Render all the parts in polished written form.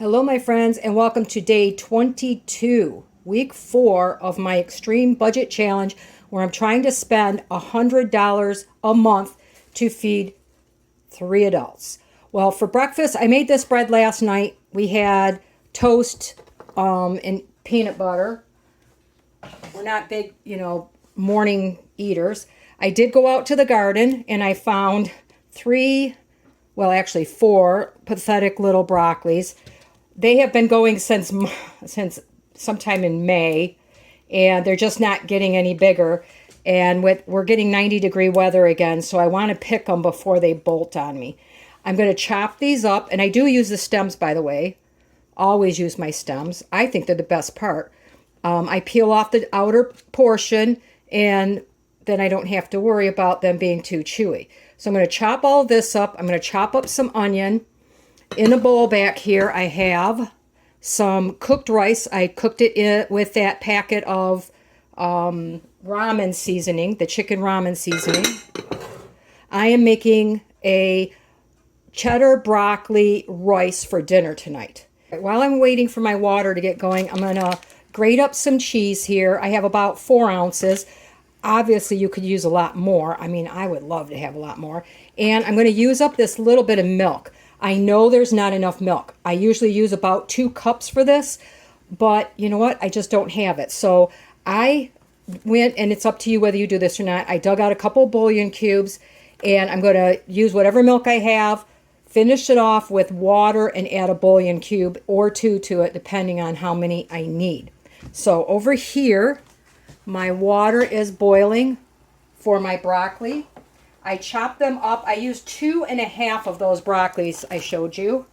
Hello, my friends, and welcome to day 22, week 4 of my extreme budget challenge, where I'm trying to spend $100 a month to feed 3 adults. Well, for breakfast, I made this bread last night. We had toast and peanut butter. We're not big, morning eaters. I did go out to the garden and I found 4 pathetic little broccolis. They have been going since sometime in May, and they're just not getting any bigger. And we're getting 90-degree weather again, so I want to pick them before they bolt on me. I'm going to chop these up, and I do use the stems, by the way. Always use my stems. I think they're the best part. I peel off the outer portion, and then I don't have to worry about them being too chewy. So I'm going to chop all this up. I'm going to chop up some onion. In a bowl back here, I have some cooked rice. I cooked it in with that packet of ramen seasoning, the chicken ramen seasoning. I am making a cheddar broccoli rice for dinner tonight. While I'm waiting for my water to get going, I'm going to grate up some cheese here. I have about 4 ounces. Obviously, you could use a lot more. I mean, I would love to have a lot more. And I'm going to use up this little bit of milk. I know there's not enough milk. I usually use about 2 cups for this, but you know what? I just don't have it. So I went, and it's up to you whether you do this or not. I dug out a couple bouillon cubes, and I'm going to use whatever milk I have, finish it off with water, and add a bouillon cube or 2 to it, depending on how many I need. So over here, my water is boiling for my broccoli. I chopped them up. I used 2.5 of those broccolis I showed you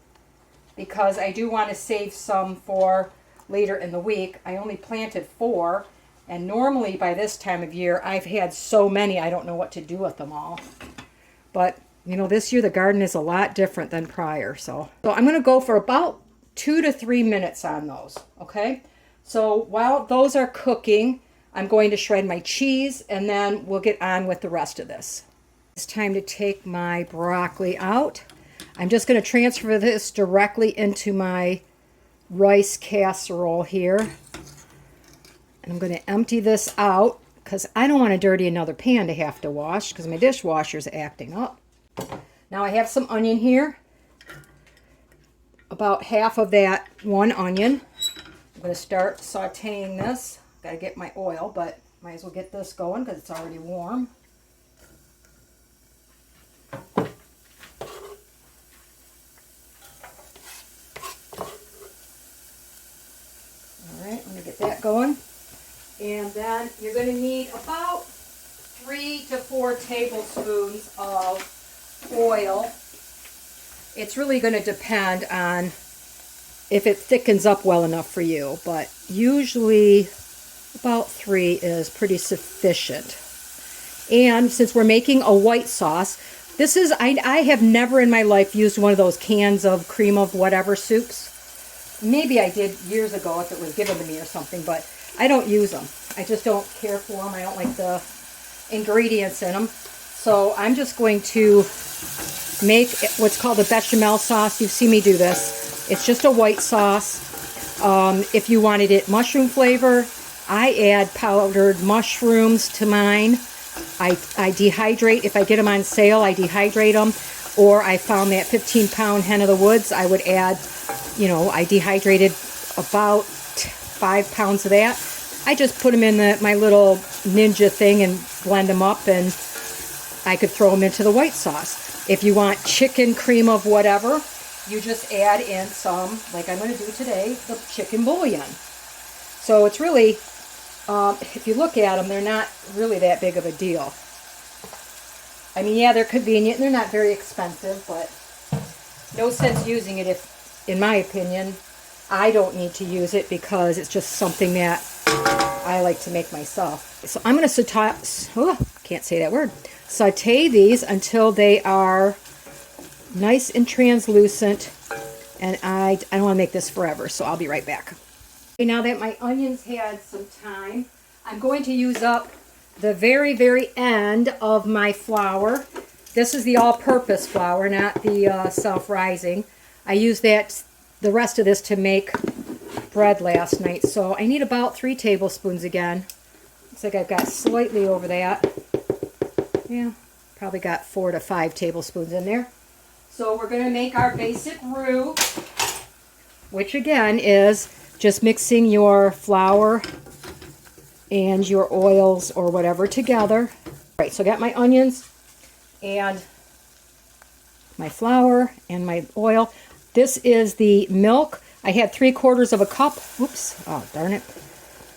because I do want to save some for later in the week. I only planted 4, and normally by this time of year I've had so many I don't know what to do with them all. But this year the garden is a lot different than prior. So I'm going to go for about 2 to 3 minutes on those. Okay. So while those are cooking, I'm going to shred my cheese, and then we'll get on with the rest of this. It's time to take my broccoli out. I'm just going to transfer this directly into my rice casserole here. And I'm going to empty this out because I don't want to dirty another pan to have to wash because my dishwasher's acting up. Now I have some onion here. About half of that 1 onion. I'm going to start sauteing this. Got to get my oil, but might as well get this going because it's already warm. Alright, I'm going to get that going. And then you're going to need about 3 to 4 tablespoons of oil. It's really going to depend on if it thickens up well enough for you, but usually about 3 is pretty sufficient. And since we're making a white sauce, this is, I have never in my life used one of those cans of cream of whatever soups. Maybe I did years ago if it was given to me or something, but I don't use them. I just don't care for them. I don't like the ingredients in them. So I'm just going to make what's called a bechamel sauce. You've seen me do this. It's just a white sauce. If you wanted it mushroom flavor, I add powdered mushrooms to mine. I dehydrate. If I get them on sale, I dehydrate them. Or I found that 15-pound hen of the woods, I would add, I dehydrated about 5 pounds of that. I just put them in my little ninja thing and blend them up, and I could throw them into the white sauce. If you want chicken cream of whatever, you just add in some, like I'm going to do today, the chicken bouillon. So it's really, if you look at them, they're not really that big of a deal. I mean, yeah, they're convenient. They're not very expensive, but no sense using it if, in my opinion, I don't need to use it because it's just something that I like to make myself. So I'm going to saute these until they are nice and translucent, and I don't want to make this forever, so I'll be right back. Okay, now that my onions had some time, I'm going to use up the very, very end of my flour. This is the all-purpose flour, not the self-rising. I use that the rest of this to make bread last night. So I need about 3 tablespoons again. Looks like I've got slightly over that. Yeah, probably got 4 to 5 tablespoons in there. So we're going to make our basic roux, which again is just mixing your flour and your oils or whatever together. All right, so I got my onions and my flour and my oil. This is the milk. I had 3/4 of a cup. Oops, oh darn it.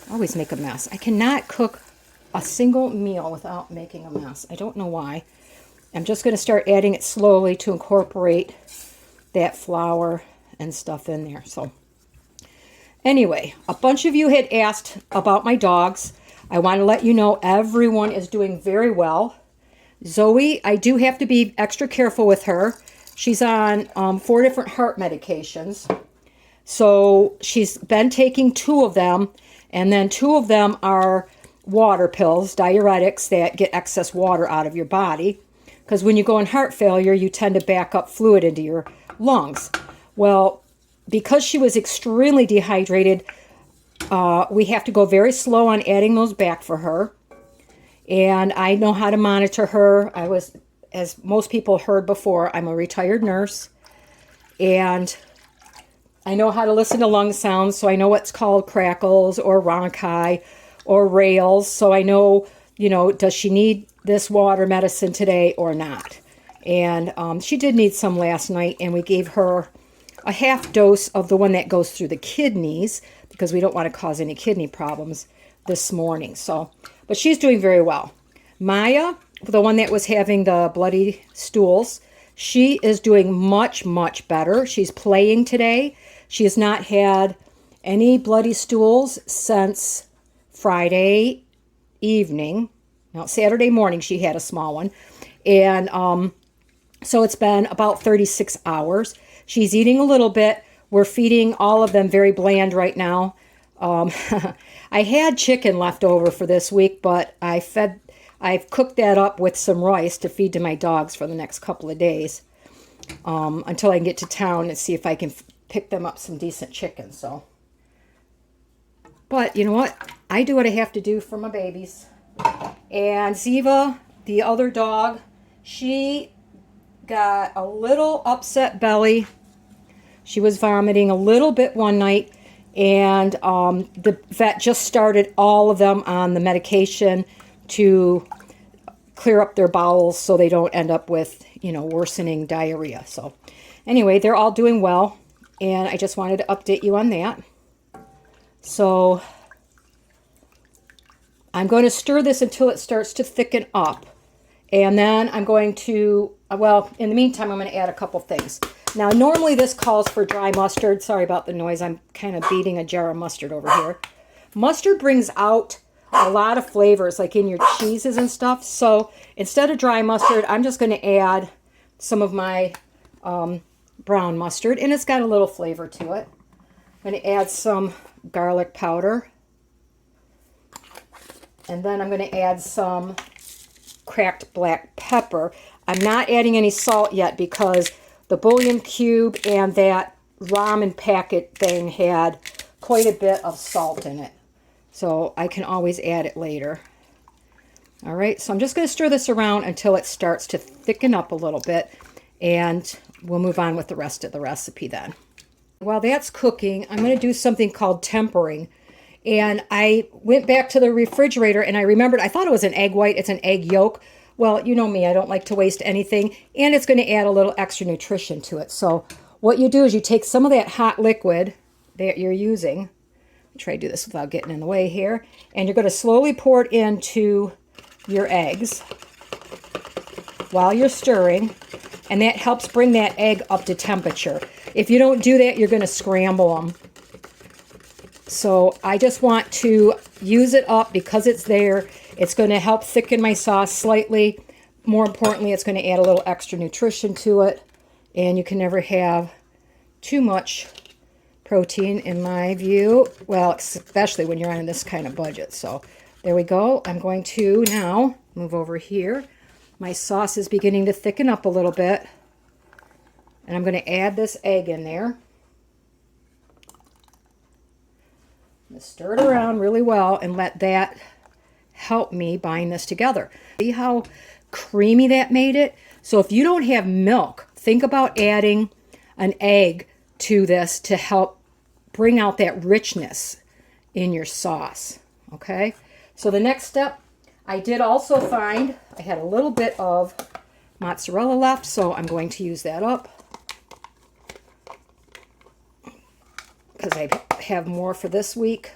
I always make a mess. I cannot cook a single meal without making a mess. I don't know why. I'm just going to start adding it slowly to incorporate that flour and stuff in there. So anyway, a bunch of you had asked about my dogs. I want to let you know everyone is doing very well. Zoe, I do have to be extra careful with her. She's on 4 different heart medications. So she's been taking 2 of them, and then 2 of them are water pills, diuretics that get excess water out of your body. Because when you go in heart failure, you tend to back up fluid into your lungs. Well, because she was extremely dehydrated, we have to go very slow on adding those back for her. And I know how to monitor her. I was, as most people heard before, I'm a retired nurse. And I know how to listen to lung sounds, so I know what's called crackles or rhonchi or rales. So I know, you know, does she need this water medicine today or not? And she did need some last night, and we gave her a half dose of the one that goes through the kidneys because we don't want to cause any kidney problems this morning. So, but she's doing very well. Maya, the one that was having the bloody stools, she is doing much, much better. She's playing today. She has not had any bloody stools since Friday evening. Now, Saturday morning, she had a small one. And so it's been about 36 hours. She's eating a little bit. We're feeding all of them very bland right now. I had chicken left over for this week, but I've cooked that up with some rice to feed to my dogs for the next couple of days until I can get to town and see if I can pick them up some decent chicken. So, but you know what? I do what I have to do for my babies. And Ziva, the other dog, she got a little upset belly. She was vomiting a little bit one night, and the vet just started all of them on the medication to clear up their bowels so they don't end up with, you know, worsening diarrhea. So anyway, they're all doing well, and I just wanted to update you on that. So I'm going to stir this until it starts to thicken up. And then I'm going to, well, in the meantime, I'm going to add a couple things. Now, normally this calls for dry mustard. Sorry about the noise. I'm kind of beating a jar of mustard over here. Mustard brings out a lot of flavors, like in your cheeses and stuff. So instead of dry mustard, I'm just going to add some of my brown mustard. And it's got a little flavor to it. I'm going to add some garlic powder. And then I'm going to add some cracked black pepper. I'm not adding any salt yet because the bouillon cube and that ramen packet thing had quite a bit of salt in it. So I can always add it later. All right, so I'm just going to stir this around until it starts to thicken up a little bit, and we'll move on with the rest of the recipe then. While that's cooking, I'm going to do something called tempering. And I went back to the refrigerator and I remembered, I thought it was an egg white. It's an egg yolk. Well, you know me, I don't like to waste anything. And it's going to add a little extra nutrition to it. So what you do is you take some of that hot liquid that you're using. Try to do this without getting in the way here. And you're going to slowly pour it into your eggs while you're stirring. And that helps bring that egg up to temperature. If you don't do that, you're going to scramble them. So I just want to use it up because it's there. It's going to help thicken my sauce slightly. More importantly, it's going to add a little extra nutrition to it. And you can never have too much protein in my view. Well, especially when you're on this kind of budget. So there we go. I'm going to now move over here. My sauce is beginning to thicken up a little bit. And I'm going to add this egg in there. Stir it around really well and let that help me bind this together. See how creamy that made it? So if you don't have milk, think about adding an egg to this to help bring out that richness in your sauce. Okay, so the next step, I did also find I had a little bit of mozzarella left, so I'm going to use that up because I have more for this week.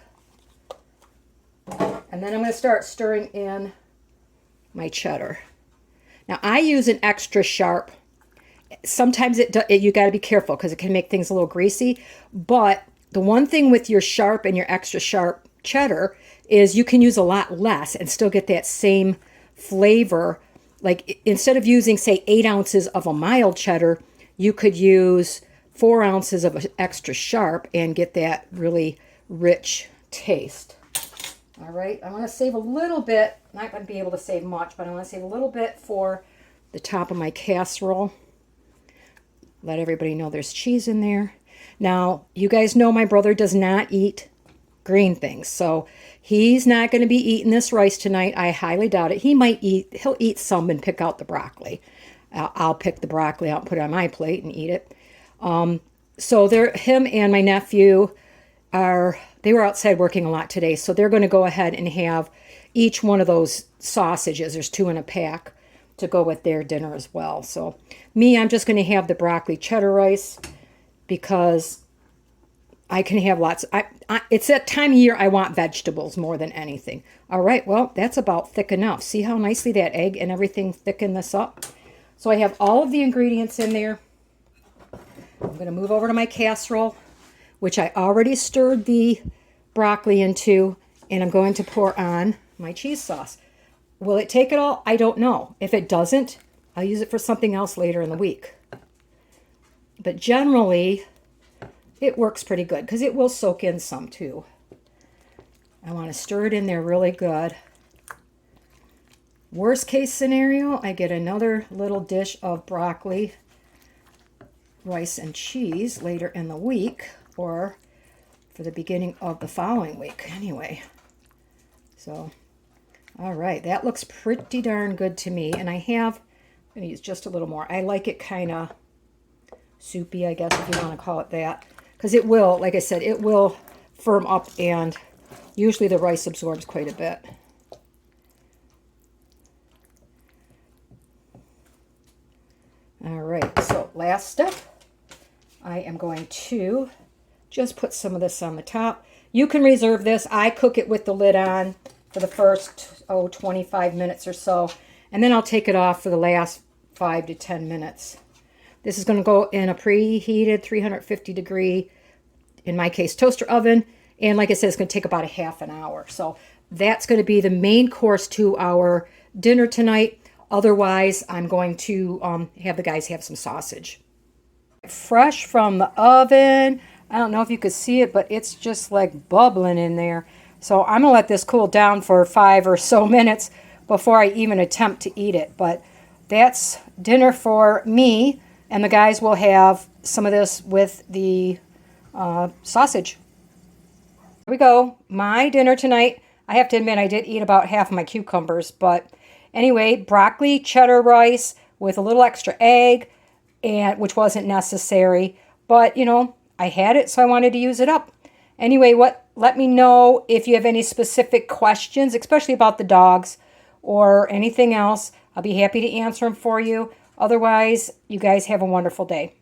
And then I'm going to start stirring in my cheddar. Now I use an extra sharp. Sometimes you got to be careful because it can make things a little greasy. But the one thing with your sharp and your extra sharp cheddar is you can use a lot less and still get that same flavor. Like instead of using, say, 8 ounces of a mild cheddar, you could use 4 ounces of an extra sharp and get that really rich taste. All right, I want to save a little bit. Not going to be able to save much, but I want to save a little bit for the top of my casserole. Let everybody know there's cheese in there. Now, you guys know my brother does not eat green things, so he's not going to be eating this rice tonight. I highly doubt it. He'll eat some and pick out the broccoli. I'll pick the broccoli out and put it on my plate and eat it. So him and my nephew they were outside working a lot today, so they're going to go ahead and have each one of those sausages. There's 2 in a pack to go with their dinner as well. So me, I'm just going to have the broccoli cheddar rice because I can have lots. It's that time of year I want vegetables more than anything. All right, well, that's about thick enough. See how nicely that egg and everything thickened this up? So I have all of the ingredients in there. I'm going to move over to my casserole, which I already stirred the broccoli into, and I'm going to pour on my cheese sauce. Will it take it all? I don't know. If it doesn't, I'll use it for something else later in the week. But generally, it works pretty good because it will soak in some too. I want to stir it in there really good. Worst case scenario, I get another little dish of broccoli, rice, and cheese later in the week, or for the beginning of the following week anyway. So, all right, that looks pretty darn good to me. And I'm going to use just a little more. I like it kind of soupy, I guess, if you want to call it that. Because it will, like I said, it will firm up, and usually the rice absorbs quite a bit. All right, so last step, I am going to just put some of this on the top. You can reserve this. I cook it with the lid on for the first, 25 minutes or so. And then I'll take it off for the last 5 to 10 minutes. This is going to go in a preheated 350 degree, in my case, toaster oven. And like I said, it's going to take about a half an hour. So that's going to be the main course to our dinner tonight. Otherwise, I'm going to have the guys have some sausage. Fresh from the oven. I don't know if you could see it, but it's just like bubbling in there. So I'm going to let this cool down for 5 or so minutes before I even attempt to eat it. But that's dinner for me, and the guys will have some of this with the sausage. Here we go. My dinner tonight. I have to admit I did eat about half of my cucumbers, but anyway, broccoli, cheddar rice with a little extra egg, and which wasn't necessary, but you know, I had it, so I wanted to use it up. Anyway, let me know if you have any specific questions, especially about the dogs or anything else. I'll be happy to answer them for you. Otherwise, you guys have a wonderful day.